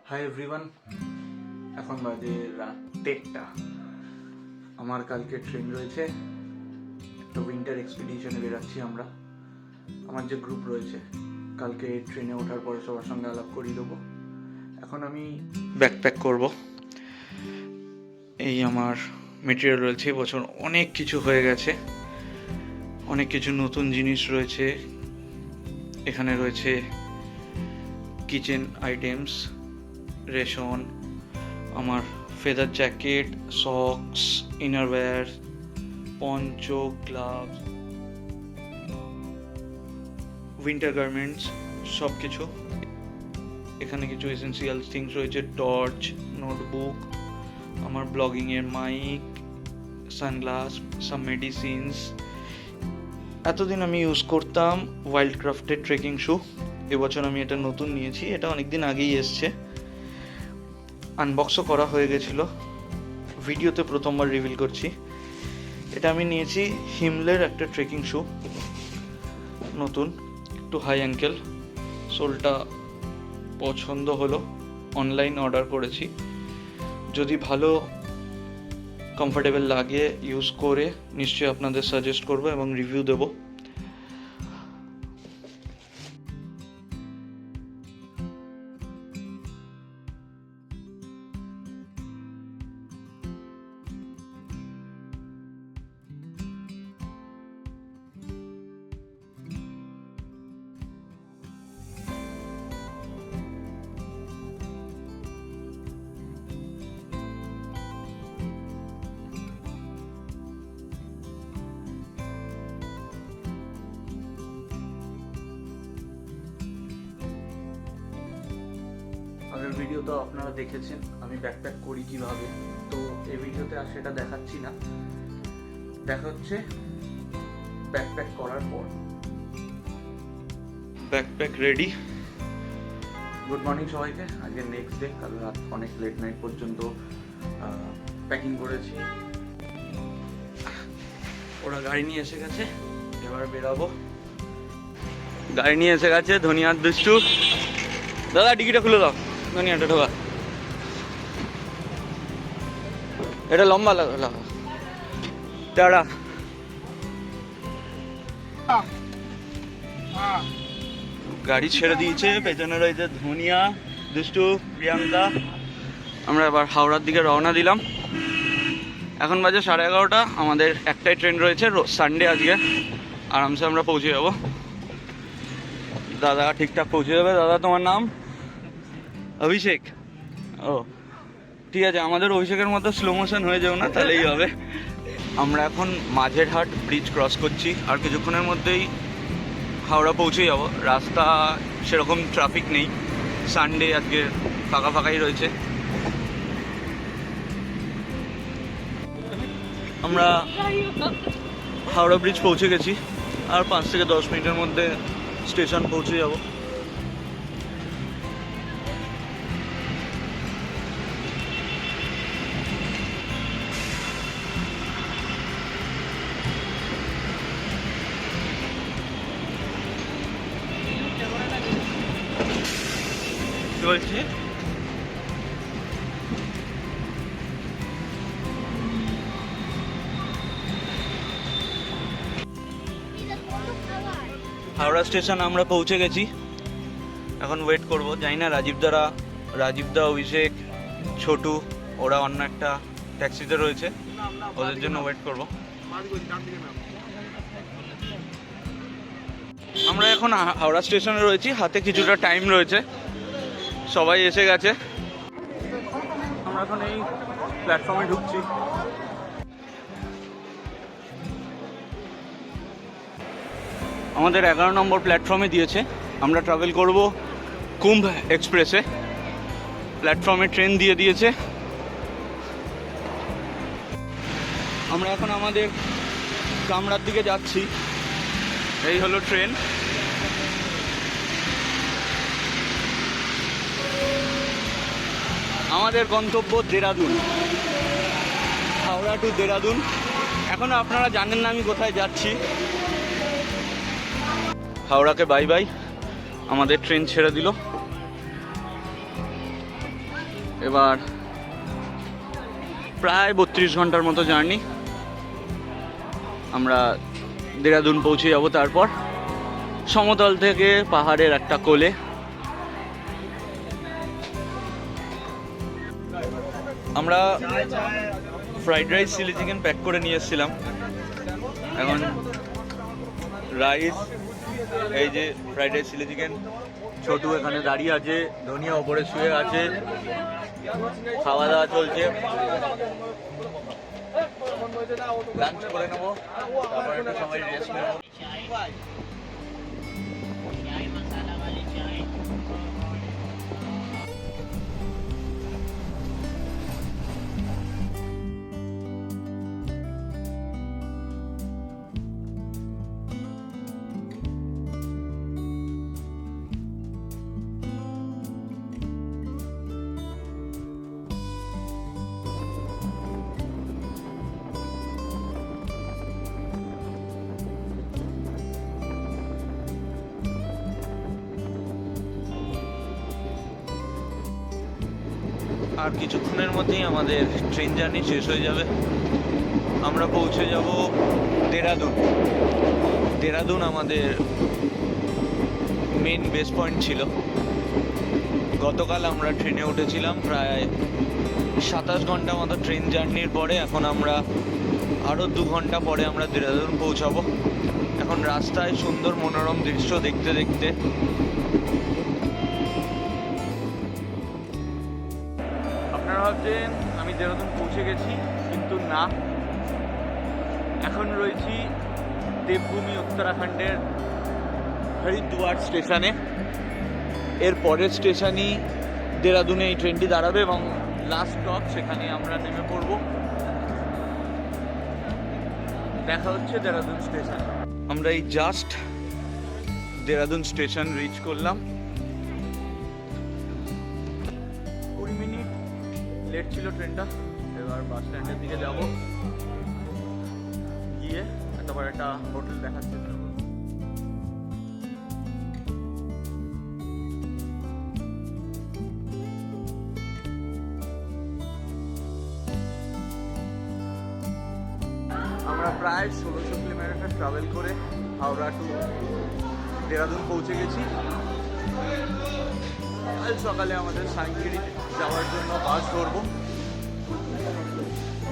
Hi everyone, এখন বাজে রাত 1টা। আমার কালকে ট্রেন রয়েছে, একটা উইন্টার এক্সপিডিশনে বেরাচ্ছি আমরা। আমার যে গ্রুপ রয়েছে, কালকে ট্রেনে ওঠার পরে সবার সঙ্গে আলাপ করিয়ে দেবো। এখন আমি ব্যাকপ্যাক করব। এই আমার মেটেরিয়াল রয়েছে, এবছর অনেক কিছু হয়ে গেছে, অনেক কিছু নতুন জিনিস রয়েছে। এখানে রয়েছে কিচেন আইটেমস, রেশন, আমার ফেদার জ্যাকেট, সক্স, ইনারওয়্যার, পঞ্চ, গ্লাভস, উইন্টার গার্মেন্টস, সব কিছু। এখানে কিছু এসেন্সিয়াল থিংস রয়েছে, টর্চ, নোটবুক, আমার ব্লগিংয়ের মাইক, সানগ্লাস, সাম মেডিসিনস। এতদিন আমি ইউজ করতাম ওয়াইল্ড ক্রাফটের ট্রেকিং শু, এবছর আমি এটা নতুন নিয়েছি। এটা অনেকদিন আগেই এসছে, আনবক্সও করা হয়ে গেছিল, ভিডিওতে প্রথমবার রিভিল করছি। এটা আমি নিয়েছি হিমলের একটা ট্রেকিং শু, নতুন, একটু হাই অ্যাঙ্কেল। সোলটা পছন্দ হলো, অনলাইন অর্ডার করেছি। যদি ভালো কমফোর্টেবল লাগে ইউজ করে নিশ্চয়ই আপনাদের সাজেস্ট করবো এবং রিভিউ দেবো। আগের ভিডিও তো আপনারা দেখেছেন আমি ব্যাকপ্যাক করি কিভাবে, তো এই ভিডিওতে আর সেটা দেখাচ্ছি না। দেখা হচ্ছে ব্যাকপ্যাক করার পর। Backpack ready. গুড মর্নিং সবাইকে। আজকে নেক্সট ডে, কাল রাত অনেক লেট নাইট পর্যন্ত প্যাকিং করেছি। ওরা গাড়ি নিয়ে এসে গেছে, এবার বেরাবো। গাড়ি নিয়ে এসে গেছে ধনিয়ার দুষ্টু। দাদা টিকিটটা খুলে দাও, ধনিয়াটা ঢোকা। এটা লম্বা লাগা দাঁড়া। গাড়ি ছেড়ে দিয়েছে, পেছনে রয়েছে ধনিয়া, দুষ্টু, প্রিয়াঙ্কা। আমরা এবার হাওড়ার দিকে রওনা দিলাম। এখন বাজে 11:30। আমাদের একটাই ট্রেন রয়েছে, সানডে আজকে। আরামসে আমরা পৌঁছে যাবো। দাদা ঠিকঠাক পৌঁছে যাবে। দাদা তোমার নাম? অভিষেক। ও ঠিক আছে, আমাদের অভিষেকের মতো স্লো মোশন হয়ে যাও না, তাহলেই হবে। আমরা এখন মাঝেরহাট ব্রিজ ক্রস করছি, আর কিছুক্ষণের মধ্যেই হাওড়া পৌঁছে যাব। রাস্তা সেরকম ট্রাফিক নেই, সানডে আজকে ফাঁকা ফাঁকাই রয়েছে। আমরা হাওড়া ব্রিজ পৌঁছে গেছি, আর 5 থেকে 10 মিনিটের মধ্যে স্টেশন পৌঁছে যাব। বলছি হাওড়া স্টেশন আমরা পৌঁছে গেছি, এখন ওয়েট করব। জানি না রাজীবদা, অভিষেক, ছোটু ওরা অন্য একটা ট্যাক্সিতে রয়েছে, ওদের জন্য ওয়েট করব। আমরা এখন হাওড়া স্টেশনে রয়েছি, হাতে কিছুটা টাইম রয়েছে, সবাই এসে গেছে। আমরা এখন এই প্ল্যাটফর্মে ঢুকছি। আমাদের 11 নম্বর প্ল্যাটফর্মে দিয়েছে। আমরা ট্রাভেল করব কুম্ভ এক্সপ্রেসে। প্ল্যাটফর্মে ট্রেন দিয়ে দিয়েছে। আমরা এখন আমাদের কামরার দিকে যাচ্ছি। এই হলো ট্রেন। আমাদের গন্তব্য দেরাদুন, হাওড়া টু দেরাদুন। এখনও আপনারা জানেন না আমি কোথায় যাচ্ছি। হাওড়াকে বাই বাই, আমাদের ট্রেন ছেড়ে দিল। এবার প্রায় 32 ঘন্টার মতো জার্নি, আমরা দেরাদুন পৌঁছে যাব। তারপর সমতল থেকে পাহাড়ের একটা কোলে। আমরা fried rice chilli chicken pack করে নিয়ে এসেছিলাম। এখন রাইস, এই যে fried rice chilli chicken, Chhotu এখানে দাঁড়িয়ে আছে, ধনিয়া ওপরে শুয়ে আছে, খাওয়া দাওয়া চলছে। লাঞ্চ করে নেবো, তারপর একটু সময় রেস্ট নেবো। আর কিছুক্ষণের মধ্যেই আমাদের ট্রেন জার্নি শেষ হয়ে যাবে। আমরা পৌঁছে যাব দেরাদুন। দেরাদুন আমাদের মেন বেস পয়েন্ট ছিল। গতকাল আমরা ট্রেনে উঠেছিলাম প্রায় 27 ঘন্টা মতো ট্রেন জার্নির পরে। এখন আমরা আরও 2 ঘন্টা পরে আমরা দেরাদুন পৌঁছাবো। এখন রাস্তায় সুন্দর মনোরম দৃশ্য দেখতে দেখতে আপনারা ভাবছেন আমি দেরাদুন পৌঁছে গেছি, কিন্তু না, এখন রয়েছি দেবভূমি উত্তরাখণ্ডের হরিদ্বার স্টেশনে। এর পরের স্টেশনই দেরাদুনে এই ট্রেনটি দাঁড়াবে এবং লাস্ট স্টপ সেখানে আমরা নেমে পড়ব। দেখা হচ্ছে দেরাদুন স্টেশন। আমরা এই জাস্ট দেরাদুন স্টেশন রিচ করলাম। 20 মিনিট লেট ছিল ট্রেনটা। এবার বাস স্ট্যান্ডের দিকে যাব, গিয়ে তারপর একটা হোটেল দেখার চেষ্টা করব। আমরা প্রায় 1600 কিলোমিটার ট্রাভেল করে হাওড়া টু দেরাদুন পৌঁছে গেছি। কাল সকালে আমাদের সাইনগিরি যাওয়ার জন্য বাস ধরবো।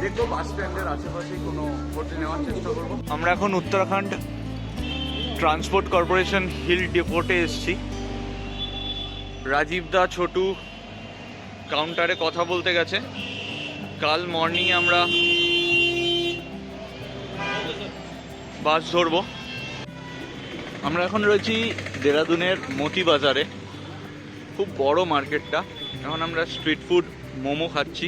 দেখবো বাস স্ট্যান্ডের আশেপাশে কোনো হোটেল নেওয়ার চেষ্টা করবো। আমরা এখন উত্তরাখণ্ড ট্রান্সপোর্ট কর্পোরেশন হিল ডিপোতে এসেছি। রাজীব দা ছোটু কাউন্টারে কথা বলতে গেছে। কাল মর্নিংয়ে আমরা বাস ধরবো। আমরা এখন রয়েছি দেরাদুনের মতি বাজারে, খুব বড় মার্কেটটা। এখন আমরা স্ট্রিট ফুড মোমো খাচ্ছি।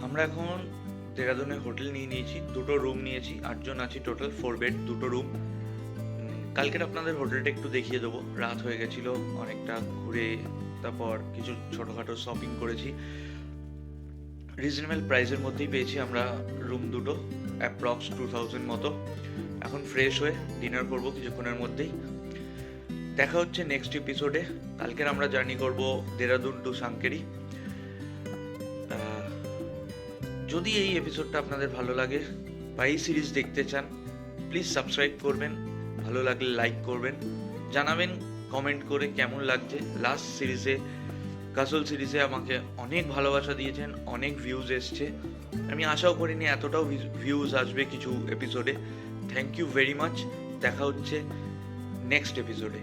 আমরা এখন দেরাদুনে হোটেল নিয়েছি, 2টো রুম নিয়েছি, 8 জন আছি টোটাল, 4 বেড 2টো রুম। কালকের আপনাদের হোটেলটা একটু দেখিয়ে দেবো। রাত হয়ে গেছিলো, অনেকটা ঘুরে তারপর কিছু ছোটোখাটো শপিং করেছি। রিজনেবল প্রাইসের মধ্যেই পেয়েছি আমরা রুম 2টো, অ্যাপ্রক্স 2000 মতো। এখন ফ্রেশ হয়ে ডিনার করবো কিছুক্ষণের মধ্যেই। দেখা হচ্ছে নেক্সট এপিসোডে। কালকের আমরা জার্নি করব দেরাদুন টু সাংকেরি। যদি এই এপিসোডটা আপনাদের ভালো লাগে বা এই সিরিজ দেখতে চান, প্লিজ সাবস্ক্রাইব করবেন, ভালো লাগলে লাইক করবেন, জানাবেন কমেন্ট করে কেমন লাগছে। লাস্ট সিরিজে কাসল সিরিজে আমাকে অনেক ভালোবাসা দিয়েছেন, অনেক ভিউজ এসছে। আমি আশাও করিনি এতটাও ভিউজ আসবে কিছু এপিসোডে। Thank you very much. দেখা হচ্ছে নেক্সট এপিসোডে।